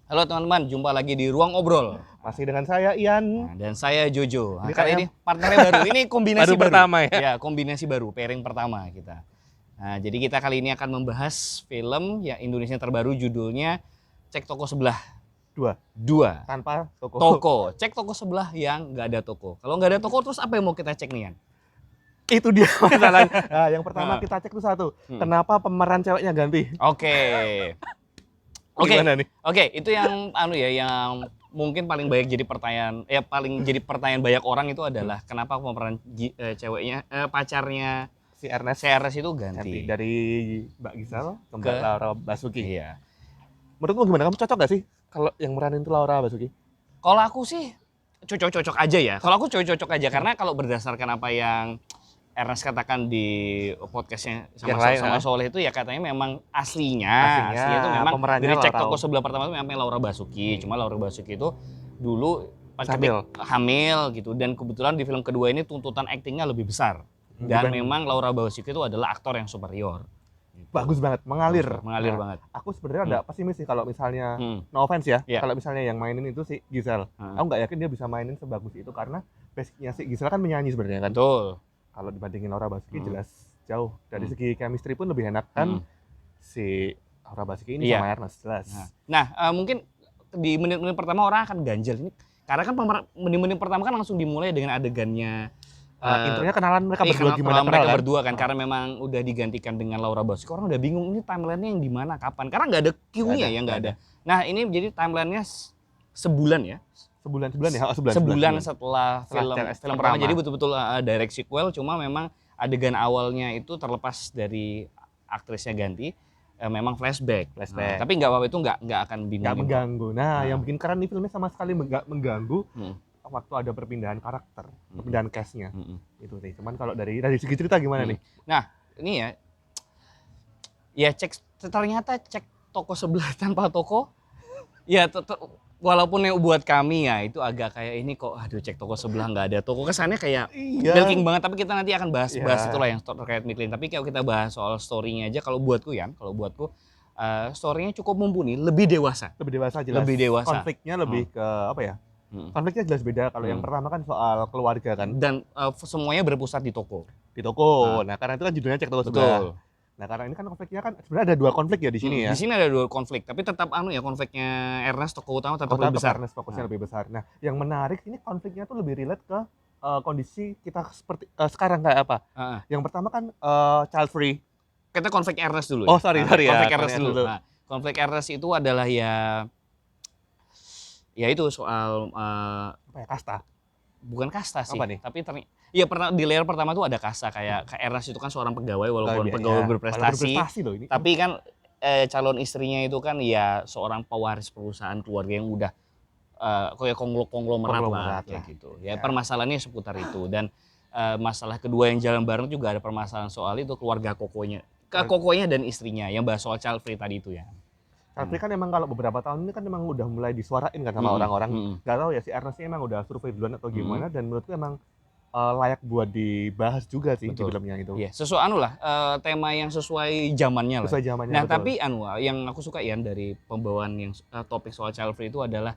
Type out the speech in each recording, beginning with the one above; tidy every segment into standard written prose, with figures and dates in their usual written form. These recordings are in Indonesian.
Halo teman-teman, jumpa lagi di Ruang Obrol. Masih dengan saya Ian. Dan saya Jojo. Ini Kali kayak ini partnernya baru. Ini kombinasi baru pertama ya? Ya, kombinasi baru, pairing pertama kita. Nah, jadi kita kali ini akan membahas film yang Indonesia terbaru, judulnya Cek Toko Sebelah Dua. Tanpa toko. Toko. Cek toko sebelah yang nggak ada toko. Kalau nggak ada toko, terus apa yang mau kita cek nih, Yan? Itu dia masalahnya. Nah, yang pertama Nah. kita cek tuh satu. Kenapa pemeran ceweknya ganti? Oke. Oke. Gimana nih? Oke, itu yang yang mungkin paling banyak jadi pertanyaan, paling jadi pertanyaan banyak orang itu adalah kenapa pemeran ceweknya, pacarnya Si Ernest CRS itu ganti. dari Mbak Gisel ke Mbak Ke- Laura Basuki. Iya. Menurutmu gimana? Kamu cocok gak sih kalau yang meranin itu Laura Basuki? Kalau aku sih cocok-cocok aja ya. Kalau aku cocok-cocok aja karena kalau berdasarkan apa yang Ernest katakan di podcastnya Yang lain, sama ya? Soleh itu ya katanya memang aslinya itu memang pemerannya dari cek Laura. toko sebelah pertama itu memang Laura Basuki. Cuma Laura Basuki itu dulu hamil gitu, dan kebetulan di film kedua ini tuntutan aktingnya lebih besar. Dan memang Laura Basuki itu adalah aktor yang superior. Bagus banget, mengalir. Mengalir Nah, banget. Aku sebenarnya ada pesimis sih kalau misalnya no offense ya, Iya. kalau misalnya yang mainin itu si Gisel. Aku nggak yakin dia bisa mainin sebagus itu karena basicnya si Gisel kan menyanyi sebenarnya kan. Betul. Kalau dibandingin Laura Basuki jelas jauh. Dari segi chemistry pun lebih enak kan si Laura Basuki ini sama Ernest jelas. Nah, mungkin di menit-menit pertama orang akan ganjel ini karena kan menit-menit pertama kan langsung dimulai dengan adegannya intronya kenalan mereka berdua gimana mereka kan? berdua kan, karena memang udah digantikan dengan Laura Basuki. Orang udah bingung ini timelinenya yang di mana, kapan, karena nggak ada cue-nya ya, nggak ada. Nah, ini jadi timelinenya sebulan ya. Sebulan ya? Sebulan setelah CRS film pertama. Jadi betul-betul direct sequel, cuma memang adegan awalnya itu terlepas dari aktrisnya ganti, memang flashback. Nah, tapi nggak apa-apa, itu nggak akan bingung. Nggak mengganggu. Nah, yang bikin keren nih filmnya sama sekali nggak mengganggu waktu ada perpindahan karakter, perpindahan cast-nya. Itu sih. Cuman kalau dari segi cerita gimana nih? Nah, ini ya ternyata cek toko sebelah tanpa toko, ya walaupun yang buat kami ya itu agak kayak ini kok, aduh cek toko sebelah nggak ada toko, kesannya kayak milking banget. Tapi kita nanti akan bahas itulah yang terkait milking. Tapi kalau kita bahas soal story-nya aja, kalau buatku story-nya cukup mumpuni, lebih dewasa jelas. Lebih dewasa. Konfliknya lebih ke apa ya? Konfliknya jelas beda. Kalau yang pertama kan soal keluarga kan. Dan semuanya berpusat di toko. Nah, karena itu kan judulnya cek toko sebelah. Nah, karena ini kan konfliknya kan sebenarnya ada dua konflik ya di sini ya. Di sini ada dua konflik, tapi tetap konfliknya Ernest toko utama tetap lebih besar. Ernest fokusnya lebih besar. Nah, yang menarik ini konfliknya tuh lebih relate ke kondisi kita seperti sekarang kayak apa? Yang pertama kan child free. Kita konflik Ernest dulu. Oh, sorry ya. Konflik Ernest dulu. Nah, konflik Ernest itu adalah ya itu soal apa ya, kasta. Bukan kasta sih, apa nih? tapi di layer pertama tuh ada kasta, kayak Ernest itu kan seorang pegawai, walaupun pegawai berprestasi loh ini. Tapi kan calon istrinya itu kan ya seorang pewaris perusahaan keluarga yang udah kayak konglomerat lah kayak gitu. Ya, permasalahannya seputar itu. Dan masalah kedua yang jalan bareng juga ada permasalahan soal itu keluarga kokonya dan istrinya, yang bahas soal child free tadi itu ya. Tapi kan emang kalau beberapa tahun ini kan emang udah mulai disuarain kan sama orang-orang. Gak tahu ya si Ernest ini emang udah survei duluan atau gimana, dan menurutku emang layak buat dibahas juga sih. Betul. Di filmnya itu. Iya, sesuai tema yang sesuai zamannya lah. Sesuai zamannya. Nah, betul. Tapi yang aku suka ya dari pembawaan yang topik soal child free itu adalah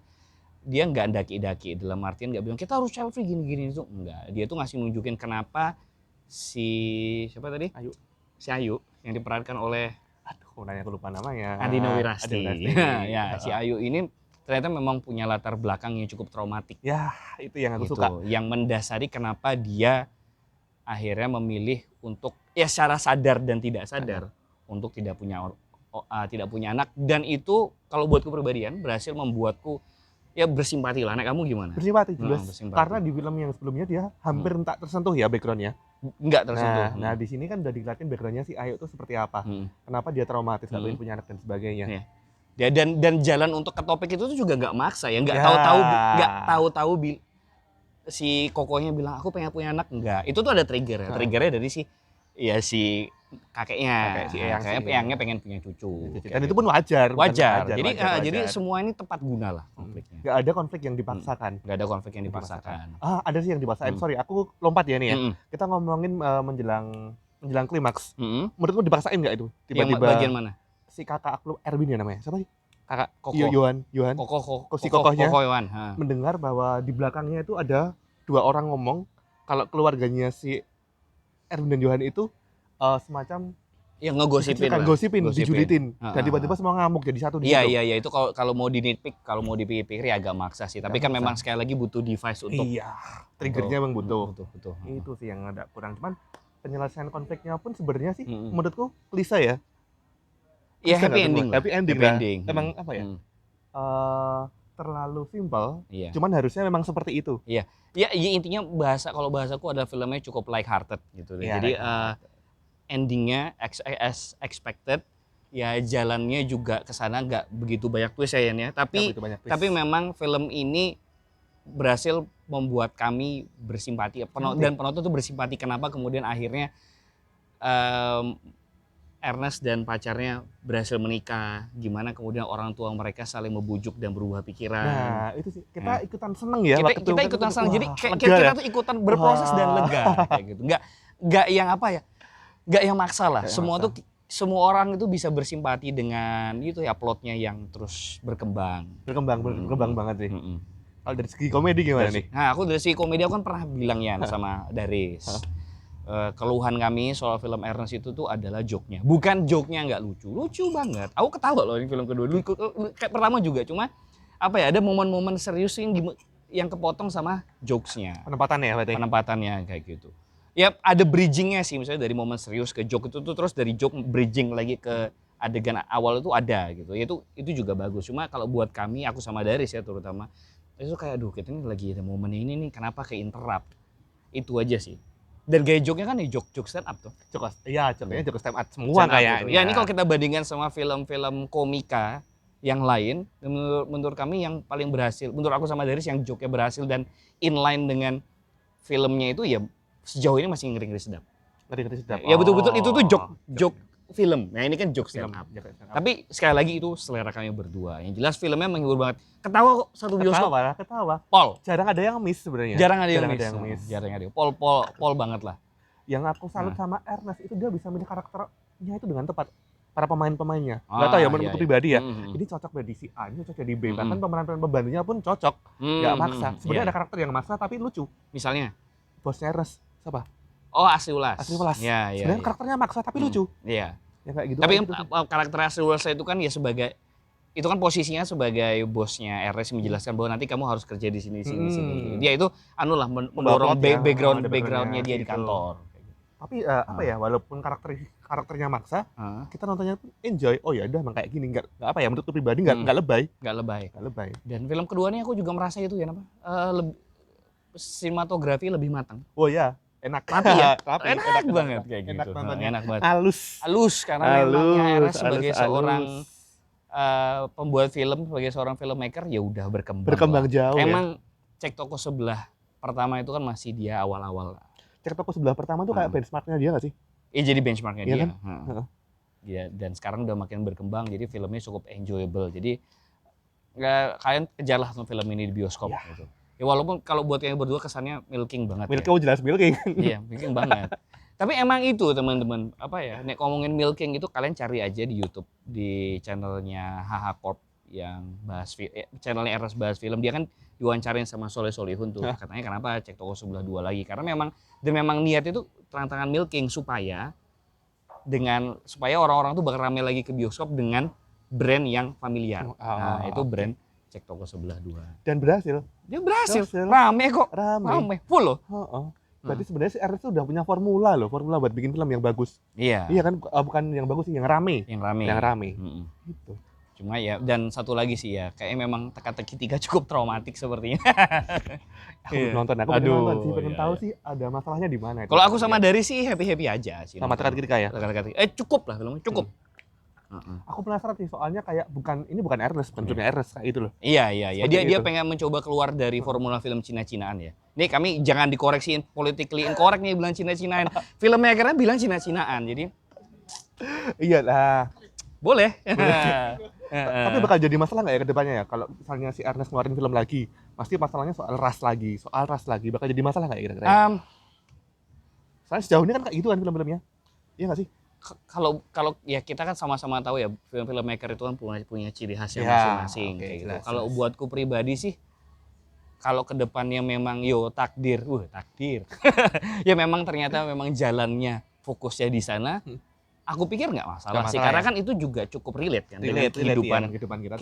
dia nggak daki-daki, dalam artian nggak bilang kita harus child free gini-gini itu enggak. Dia tuh ngasih nunjukin kenapa siapa tadi? Si Ayu yang diperankan oleh aku lupa namanya. Adino Wirasti. Ya, si Ayu ini ternyata memang punya latar belakang yang cukup traumatik. Ya, itu yang aku suka. Yang mendasari kenapa dia akhirnya memilih untuk secara sadar dan tidak sadar untuk tidak punya anak, dan itu kalau buatku pribadian berhasil membuatku bersimpati lah. Anak kamu gimana? Bersimpati jelas. Karena di film yang sebelumnya dia hampir tak tersentuh ya backgroundnya. Enggak tersentuh. Nah, di sini kan udah dilihatin backgroundnya si Ayu itu seperti apa. Kenapa dia traumatis, gak pengen punya anak dan sebagainya. Ya, dan jalan untuk ke topik itu tuh juga nggak maksa ya, nggak tahu si kokonya bilang aku pengen punya anak, enggak. Itu tuh ada trigger ya. Triggernya dari si kakeknya. Si Eyangnya pengen punya cucu. Dan itu pun wajar. Jadi semua ini tepat guna lah konfliknya. Gak ada konflik yang dipaksakan. Gak ada konflik yang dipaksakan. Ada sih yang dipaksakan. Sorry, aku lompat ya nih ya. Kita ngomongin menjelang klimaks. Menurutmu dipaksain nggak itu? Tiba-tiba bagian mana? Si kakak aku Erwin ya namanya. Siapa sih? kakak Koko. Yohan si kokohnya mendengar bahwa di belakangnya itu ada 2 orang ngomong kalau keluarganya si Erwin dan Yohan itu semacam yang ngegosipin, dijulitin, dan tiba-tiba semua ngamuk jadi satu di situ. Iya, itu kalau mau dinitpik, kalau mau dipikir ya agak maksa sih. Tapi kan memang sekali lagi butuh device untuk triggernya memang butuh. Betul. Itu sih yang ada kurang. Cuman penyelesaian konfliknya pun sebenarnya sih menurutku klise ya. Iya, happy ending. Emang apa ya? Terlalu simpel. Cuman harusnya memang seperti itu. Iya. Ya intinya kalau bahasaku adalah filmnya cukup light hearted gitu. Jadi endingnya as expected, ya jalannya juga ke sana nggak begitu banyak twist ya Yan ya. Tapi memang film ini berhasil membuat kami bersimpati dan penonton tuh bersimpati kenapa kemudian akhirnya Ernest dan pacarnya berhasil menikah, gimana kemudian orang tua mereka saling membujuk dan berubah pikiran. Nah itu sih kita ikutan seneng ya. Kita ikutan seneng, jadi kita tuh ikutan berproses dan lega kayak gitu. Nggak yang apa ya? Gak yang maksa lah, semua orang itu bisa bersimpati dengan itu ya plotnya yang terus berkembang banget sih. Kalau dari segi komedi gimana nih? Nah aku dari segi komedi aku kan pernah bilang ya sama Daris, keluhan kami soal film Ernest itu tuh adalah joke-nya, bukan joke-nya nggak lucu banget. Aku ketawa loh ini film kedua, kayak pertama juga, cuma apa ya ada momen-momen serius yang kepotong sama jokes-nya. Penempatannya kayak gitu. Ya ada bridgingnya sih, misalnya dari momen serius ke joke itu tuh terus dari joke bridging lagi ke adegan awal itu ada gitu. Itu juga bagus. Cuma kalau buat kami, aku sama Daris ya terutama, itu kayak aduh kita ini lagi ada momen ini nih kenapa ke interrupt. Itu aja sih. Dan gaya joke-nya kan joke stand up tuh. Joke stand up semua kayak. Ya ini kalau kita bandingkan sama film-film komika yang lain, menurut kami yang paling berhasil, menurut aku sama Daris yang joke-nya berhasil dan inline dengan filmnya itu ya sejauh ini masih ngeri-ngeri sedap. Ya betul-betul itu tuh joke film. Nah ini kan joke stand up. Tapi sekali lagi itu selera kami berdua. Yang jelas filmnya menghibur banget. Ketawa kok satu bioskop. Ketawa. Pol. Jarang ada yang miss sebenarnya. Jarang ada yang miss. Pol banget lah. Yang aku salut sama Ernest itu dia bisa milih karakternya itu dengan tepat. Para pemain-pemainnya. Gak tau ya menurut pribadi ya. Ini cocok jadi si A, ini cocok jadi B. Bahkan pemeran-pemeran pembantunya pun cocok. Gak maksa. Sebenarnya ada karakter yang maksa tapi lucu. Misalnya? Bosnya Ernest. Siapa? Oh Asri Ulas. Iya. Sebenarnya karakternya maksa tapi lucu. Iya. Ya kayak gitu. Tapi karakter Asri Ulas itu kan ya sebagai itu kan posisinya sebagai bosnya RS menjelaskan bahwa nanti kamu harus kerja di sini. Dia itu mendorong backgroundnya dia di kantor. Tapi apa ya walaupun karakternya maksa, kita nontonnya pun enjoy. Oh ya udah emang kayak gini nggak apa ya menurut pribadi nggak lebay. Dan film kedua ini aku juga merasa itu ya sinematografi lebih matang. Oh ya, enak. Enak banget kayak gitu. Enak banget. Halus karena memangnya Era sebagai seorang pembuat film, sebagai seorang filmmaker ya udah berkembang jauh. Emang Cek Toko Sebelah pertama itu kan masih dia awal-awal. Cek Toko Sebelah pertama tuh kayak benchmarknya dia nggak sih? Iya jadi benchmarknya dia. Kan? Ya, dan sekarang udah makin berkembang jadi filmnya cukup enjoyable. Jadi kalian kejarlah film ini di bioskop gitu. Ya walaupun kalau buat yang berdua kesannya milking banget. Jelas milking. Iya, milking banget. Tapi emang itu teman-teman, apa ya, nek ngomongin milking itu kalian cari aja di YouTube di channelnya HH Corp yang bahas channelnya RS bahas film. Dia kan diwawancarain sama Soleh Solihun tuh. Katanya kenapa Cek Toko Sebelah 2 lagi? Karena memang niat itu tantangan milking supaya orang-orang tuh bakal rame lagi ke bioskop dengan brand yang familiar. Nah, itu brand Cek Toko Sebelah 2. Dan berhasil. Dia berhasil. Rame kok. Rame. Full loh. Berarti sebenarnya si RS udah punya formula buat bikin film yang bagus. Iya. Iya kan, bukan yang bagus sih, yang rame. Gitu. Cuma ya, dan satu lagi sih ya, kayaknya memang teka-teki 3 cukup traumatik sepertinya. Aku belum nonton, nonton sih, pengen tahu sih ada masalahnya di mana. Kalau aku sama Dari sih happy-happy aja sih. Sama teka-teki ya? Cukup lah filmnya, cukup. Aku penasaran sih soalnya kayak ini bukan Ernest, bentuknya Ernest kayak itu loh. Iya. Dia pengen mencoba keluar dari formula film Cina-Cinaan ya. Nih kami jangan dikoreksiin politically incorrect nih bilang Cina-Cinaan. Filmmakernya bilang Cina-Cinaan. Jadi iyalah. Boleh. Tapi bakal jadi masalah nggak ya ke depannya ya kalau misalnya si Ernest ngeluarin film lagi, pasti masalahnya soal ras lagi, bakal jadi masalah nggak ya kira-kira? Soalnya sejauh ini kan kayak gitu kan film-filmnya. Iya nggak sih? kalau ya kita kan sama-sama tahu ya film maker itu kan punya ciri khasnya Ya, masing-masing oke, kayak gitu. jelas, Kalau jelas. buatku pribadi sih, kalau kedepannya memang takdir, takdir. Ya memang ternyata memang jalannya fokusnya di sana. Aku pikir nggak masalah sih, karena kan itu juga cukup relate kan dengan kehidupan kita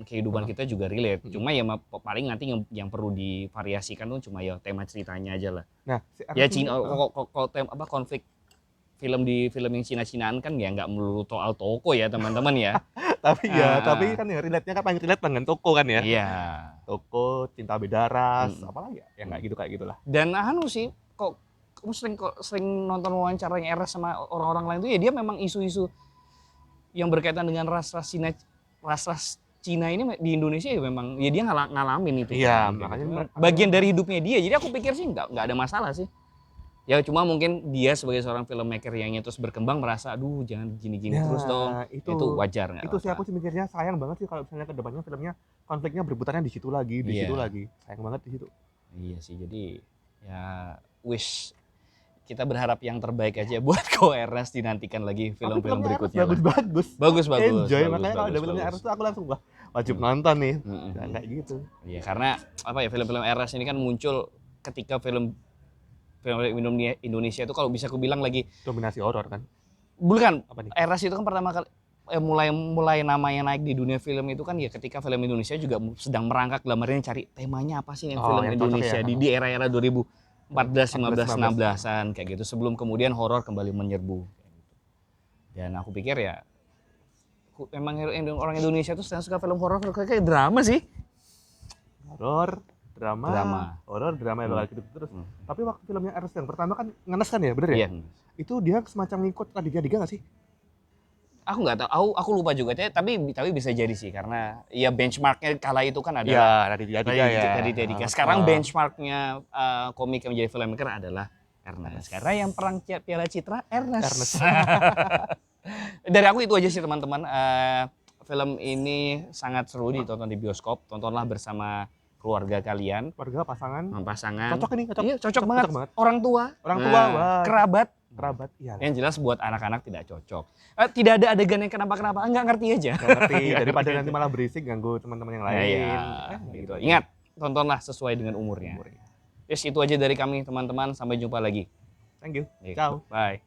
kehidupan kita juga relate. Cuma ya paling nanti yang perlu divariasikan tuh cuma ya tema ceritanya aja lah. Nah, Ya Cina, kalau konflik film yang Cina-Cinaan kan ya nggak melulu soal toko ya teman-teman ya. tapi kan yang relate-nya kan paling relate dengan toko kan ya. Iya. Toko, cinta beda ras, apalagi ya, yang nggak gitu kayak gitulah. Dan sih, kamu sering nonton wawancaranya Eras sama orang-orang lain tuh ya dia memang isu-isu yang berkaitan dengan ras-ras Cina ini di Indonesia ya memang ya dia ngalamin itu. Iya, kan, makanya gitu. Bagian dari hidupnya dia. Jadi aku pikir sih nggak ada masalah sih. Ya cuma mungkin dia sebagai seorang filmmaker yang terus berkembang merasa aduh jangan gini-gini terus dong. Itu wajar nggak? Itu sih aku sih mikirnya sayang banget sih kalau misalnya ke depannya filmnya konfliknya berputarnya di situ lagi, situ lagi. Sayang banget di situ. Iya sih, jadi ya wish kita berharap yang terbaik aja buat Ko Ernest, dinantikan lagi film-film berikutnya. Bagus. Enjoy, makanya kalau ada filmnya Ernest tuh aku langsung wajib nonton nih. Kayak gitu. Iya, karena film-film Ernest ini kan muncul ketika film Indonesia itu kalau bisa aku bilang lagi dominasi horor kan. Bukan, Ernest itu kan pertama kali mulai namanya naik di dunia film itu kan ya ketika film Indonesia juga sedang merangkak dalam artinya cari temanya apa sih yang film Indonesia di era-era 2014, 15, 16-an kayak gitu, sebelum kemudian horor kembali menyerbu. Dan aku pikir ya emang orang Indonesia tuh suka film horor kayak drama sih. Horor, drama ya bakal gitu terus. Tapi waktu filmnya Ernest yang pertama kan ngenes kan ya, bener ya? Iya. Itu dia semacam ngikut Raditya nggak sih? Aku nggak tahu, aku lupa juga tapi bisa jadi sih karena ya benchmarknya kala itu kan ada Raditya Dika. Sekarang benchmarknya komik yang menjadi filmmaker adalah Ernest. Karena yang perang Piala Citra Ernest. Dari aku itu aja sih teman-teman. Film ini sangat seru ditonton di bioskop. Tontonlah bersama keluarga kalian. Keluarga, pasangan. Cocok ini, Iya, cocok banget. Orang tua, wah. kerabat, iya. Yang jelas buat anak-anak tidak cocok. Tidak ada adegan yang kenapa-kenapa, nggak ngerti aja. Daripada nanti malah berisik ganggu teman-teman yang lain. Gitu. Ingat, tontonlah sesuai dengan umurnya. Yes, itu aja dari kami teman-teman. Sampai jumpa lagi. Thank you. Ciao. Bye.